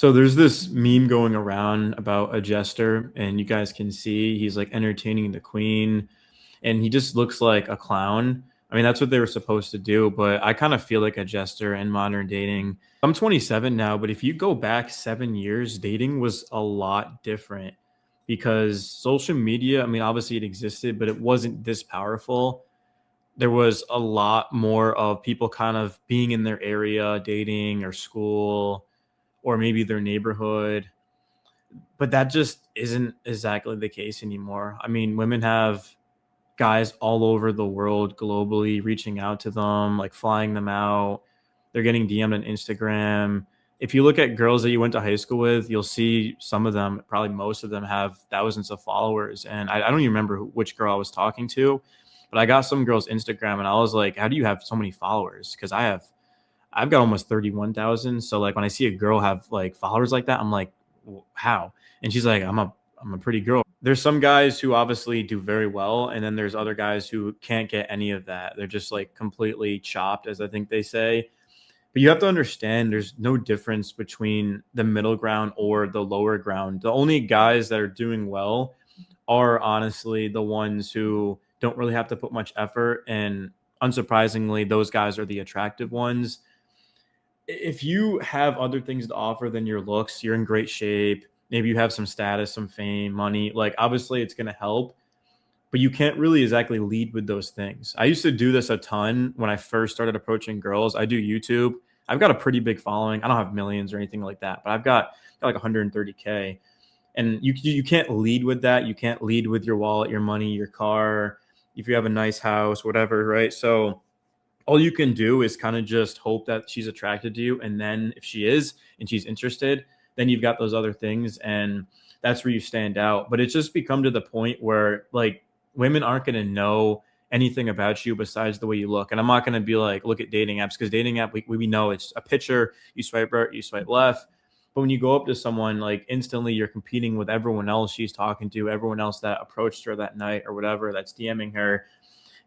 So there's this meme going around about a jester, and you guys can see he's like entertaining the queen, and he just looks like a clown. I mean, that's what they were supposed to do, but I kind of feel like a jester in modern dating. I'm 27 now, but if you go back 7 years, dating was a lot different because social media, I mean, obviously it existed, but it wasn't this powerful. There was a lot more of people kind of being in their area, dating or school, or maybe their neighborhood, but that just isn't exactly the case anymore. I mean, women have guys all over the world globally reaching out to them, like flying them out. They're getting DM'd on Instagram. If you look at girls that you went to high school with, you'll see some of them, probably most of them, have thousands of followers. And I don't even remember which girl I was talking to, but I got some girl's Instagram and I was like, how do you have so many followers? Because I've got almost 31,000. So like when I see a girl have like followers like that, I'm like, how? And she's like, I'm a pretty girl. There's some guys who obviously do very well, and then there's other guys who can't get any of that. They're just like completely chopped, as I think they say. But you have to understand there's no difference between the middle ground or the lower ground. The only guys that are doing well are honestly the ones who don't really have to put much effort. And unsurprisingly, those guys are the attractive ones. If you have other things to offer than your looks, you're in great shape. Maybe you have some status, some fame, money. Like obviously it's going to help, but you can't really exactly lead with those things. I used to do this a ton when I first started approaching girls. I do YouTube. I've got a pretty big following. I don't have millions or anything like that, but I've got like 130K. And you can't lead with that. You can't lead with your wallet, your money, your car, if you have a nice house, whatever, right? So all you can do is kind of just hope that she's attracted to you. And then if she is and she's interested, then you've got those other things. And that's where you stand out. But it's just become to the point where like women aren't going to know anything about you besides the way you look. And I'm not going to be like, look at dating apps, because dating app, we know it's a picture. You swipe right, you swipe left. But when you go up to someone, like instantly you're competing with everyone else she's talking to, everyone else that approached her that night or whatever that's DMing her.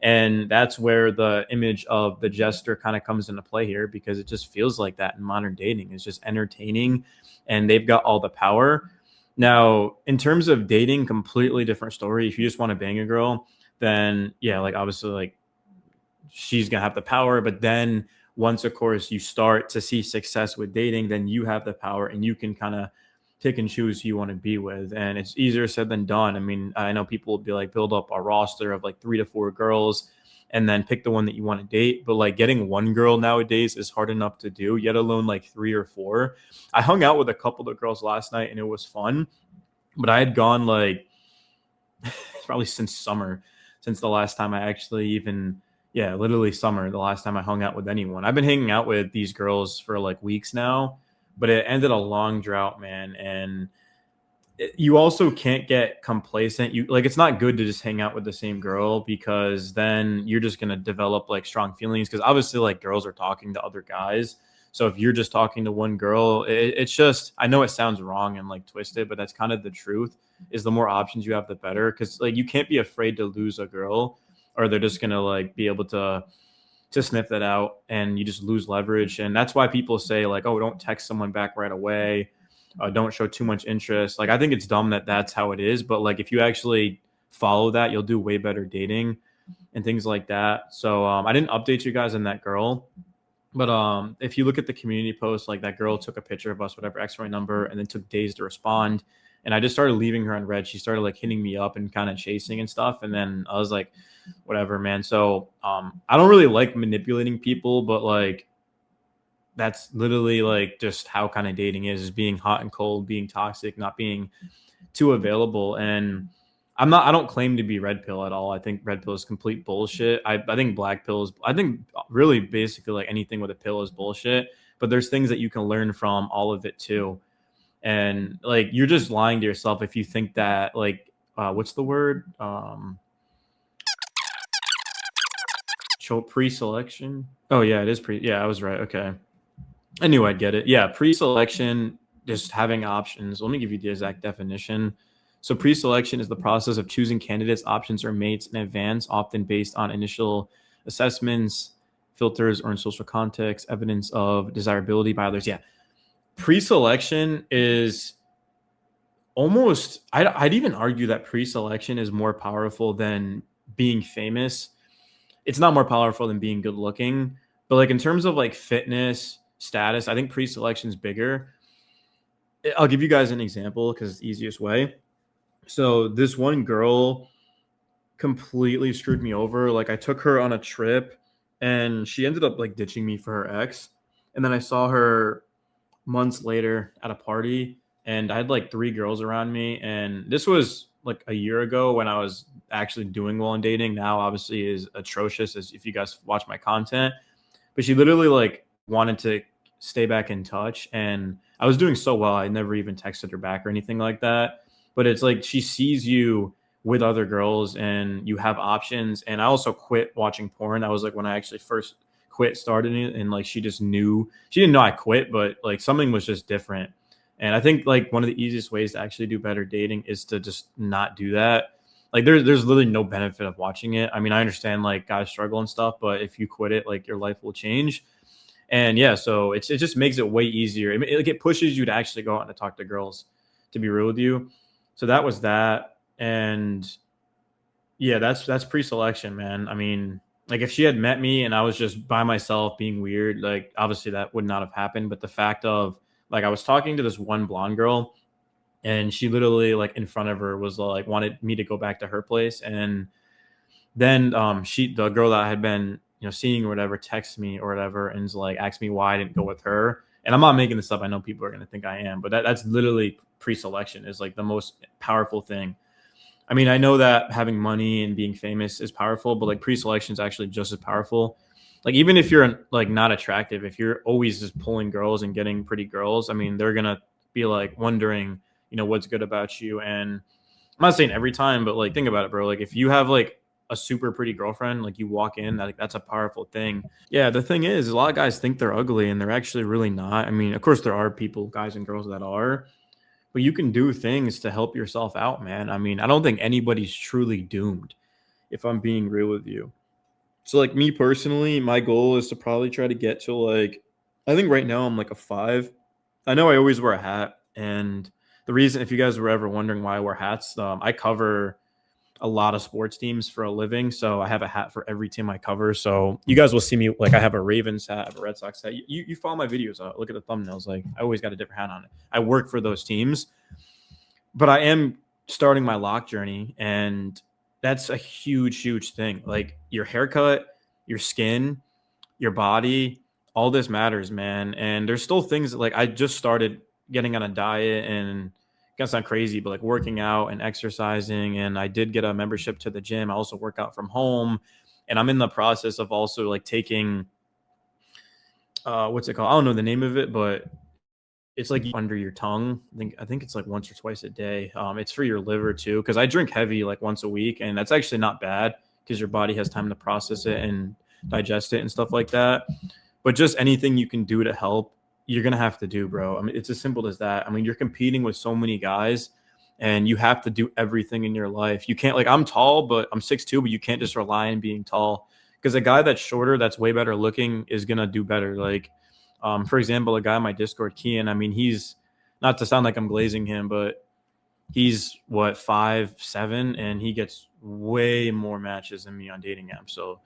And that's where the image of the jester kind of comes into play here, because it just feels like that in modern dating. It's just entertaining and they've got all the power. Now, in terms of dating, completely different story. If you just want to bang a girl, then yeah, like obviously like she's gonna have the power. But then once of course you start to see success with dating, then you have the power and you can kind of pick and choose who you want to be with. And it's easier said than done. I mean, I know people will be like, build up a roster of like 3 to 4 girls and then pick the one that you want to date. But like getting one girl nowadays is hard enough to do, yet alone like 3 or 4. I hung out with a couple of girls last night and it was fun, but I had gone like probably since summer, since the last time I actually even, yeah, literally summer, the last time I hung out with anyone. I've been hanging out with these girls for like weeks now, but it ended a long drought, man. And you also can't get complacent. You like, it's not good to just hang out with the same girl, because then you're just going to develop like strong feelings, because obviously like girls are talking to other guys. So if you're just talking to one girl, it's just, I know it sounds wrong and like twisted, but that's kind of the truth, is the more options you have, the better. Cause like you can't be afraid to lose a girl, or they're just going to like be able to sniff that out and you just lose leverage. And that's why people say like, oh, don't text someone back right away. Don't show too much interest. Like, I think it's dumb that that's how it is. But like, if you actually follow that, you'll do way better dating and things like that. So I didn't update you guys on that girl. But if you look at the community post, like that girl took a picture of us, whatever, X-ray number, and then took days to respond. And I just started leaving her on red. She started like hitting me up and kind of chasing and stuff. And then I was like, whatever, man. So I don't really like manipulating people, but like that's literally like just how kind of dating is being hot and cold, being toxic, not being too available. And I don't claim to be red pill at all. I think red pill is complete bullshit. I think black pill is, I think really basically like anything with a pill is bullshit, but there's things that you can learn from all of it too. And like, you're just lying to yourself if you think that like, what's the word? Show pre-selection. Oh yeah, it is pre. Yeah, I was right. Okay. Anyway, I get it. Yeah, pre-selection, just having options. Let me give you the exact definition. So pre-selection is the process of choosing candidates, options, or mates in advance, often based on initial assessments, filters, or in social context, evidence of desirability by others. Yeah. Pre-selection is almost, I'd even argue that pre-selection is more powerful than being famous. It's not more powerful than being good looking, but like in terms of like fitness status, I think pre-selection is bigger. I'll give you guys an example because it's the easiest way. So this one girl completely screwed me over. Like I took her on a trip and she ended up like ditching me for her ex. And then I saw her months later at a party and I had like three girls around me. And this was like a year ago when I was actually doing well in dating. Now obviously is atrocious as if you guys watch my content. But she literally like wanted to stay back in touch and I was doing so well. I never even texted her back or anything like that. But it's like she sees you with other girls and you have options. And I also quit watching porn. That was like when I actually first quit starting it. And like she just knew, she didn't know I quit, but like something was just different. And I think like one of the easiest ways to actually do better dating is to just not do that. Like there's literally no benefit of watching it. I mean, I understand like guys struggle and stuff, but if you quit it, like your life will change. And yeah, so it just makes it way easier. Like it pushes you to actually go out and talk to girls, to be real with you. So that was that. And yeah, that's pre-selection, man. I mean, like if she had met me and I was just by myself being weird, like obviously that would not have happened. But the fact of like I was talking to this one blonde girl and she literally like in front of her was like wanted me to go back to her place. And then the girl that I had been, seeing or whatever, texts me or whatever and is like asked me why I didn't go with her. And I'm not making this up. I know people are gonna think I am, but that's literally pre-selection is like the most powerful thing. I mean, I know that having money and being famous is powerful, but like pre-selection is actually just as powerful. Like even if you're like not attractive, if you're always just pulling girls and getting pretty girls, I mean, they're gonna be like wondering, what's good about you. And I'm not saying every time, but like think about it, bro. Like if you have like a super pretty girlfriend, like you walk in, that like, that's a powerful thing. Yeah, the thing is, a lot of guys think they're ugly and they're actually really not. I mean, of course there are people, guys and girls that are, but you can do things to help yourself out, man. I mean, I don't think anybody's truly doomed, if I'm being real with you. So like me personally, my goal is to probably try to get to like, I think right now I'm like a 5. I know I always wear a hat, and the reason, if you guys were ever wondering why I wear hats, I cover a lot of sports teams for a living, so I have a hat for every team I cover. So you guys will see me like I have a Ravens hat, I have a Red Sox hat. You follow my videos, look at the thumbnails. Like I always got a different hat on it. I work for those teams, but I am starting my lock journey, and that's a huge, huge thing. Like your haircut, your skin, your body, all this matters, man. And there's still things that, like I just started getting on a diet and gonna sound crazy, but like working out and exercising. And I did get a membership to the gym. I also work out from home. And I'm in the process of also like taking what's it called? I don't know the name of it, but it's like under your tongue. I think it's like once or twice a day. It's for your liver too, because I drink heavy like once a week, and that's actually not bad because your body has time to process it and digest it and stuff like that. But just anything you can do to help, you're gonna have to do, bro. I mean, it's as simple as that. I mean, you're competing with so many guys, and you have to do everything in your life. You can't, like I'm tall, but I'm 6'2", but you can't just rely on being tall because a guy that's shorter, that's way better looking, is gonna do better. Like for example, a guy on my Discord, Kian, I mean, he's not to sound like I'm glazing him, but he's what 5'7", and he gets way more matches than me on dating apps. So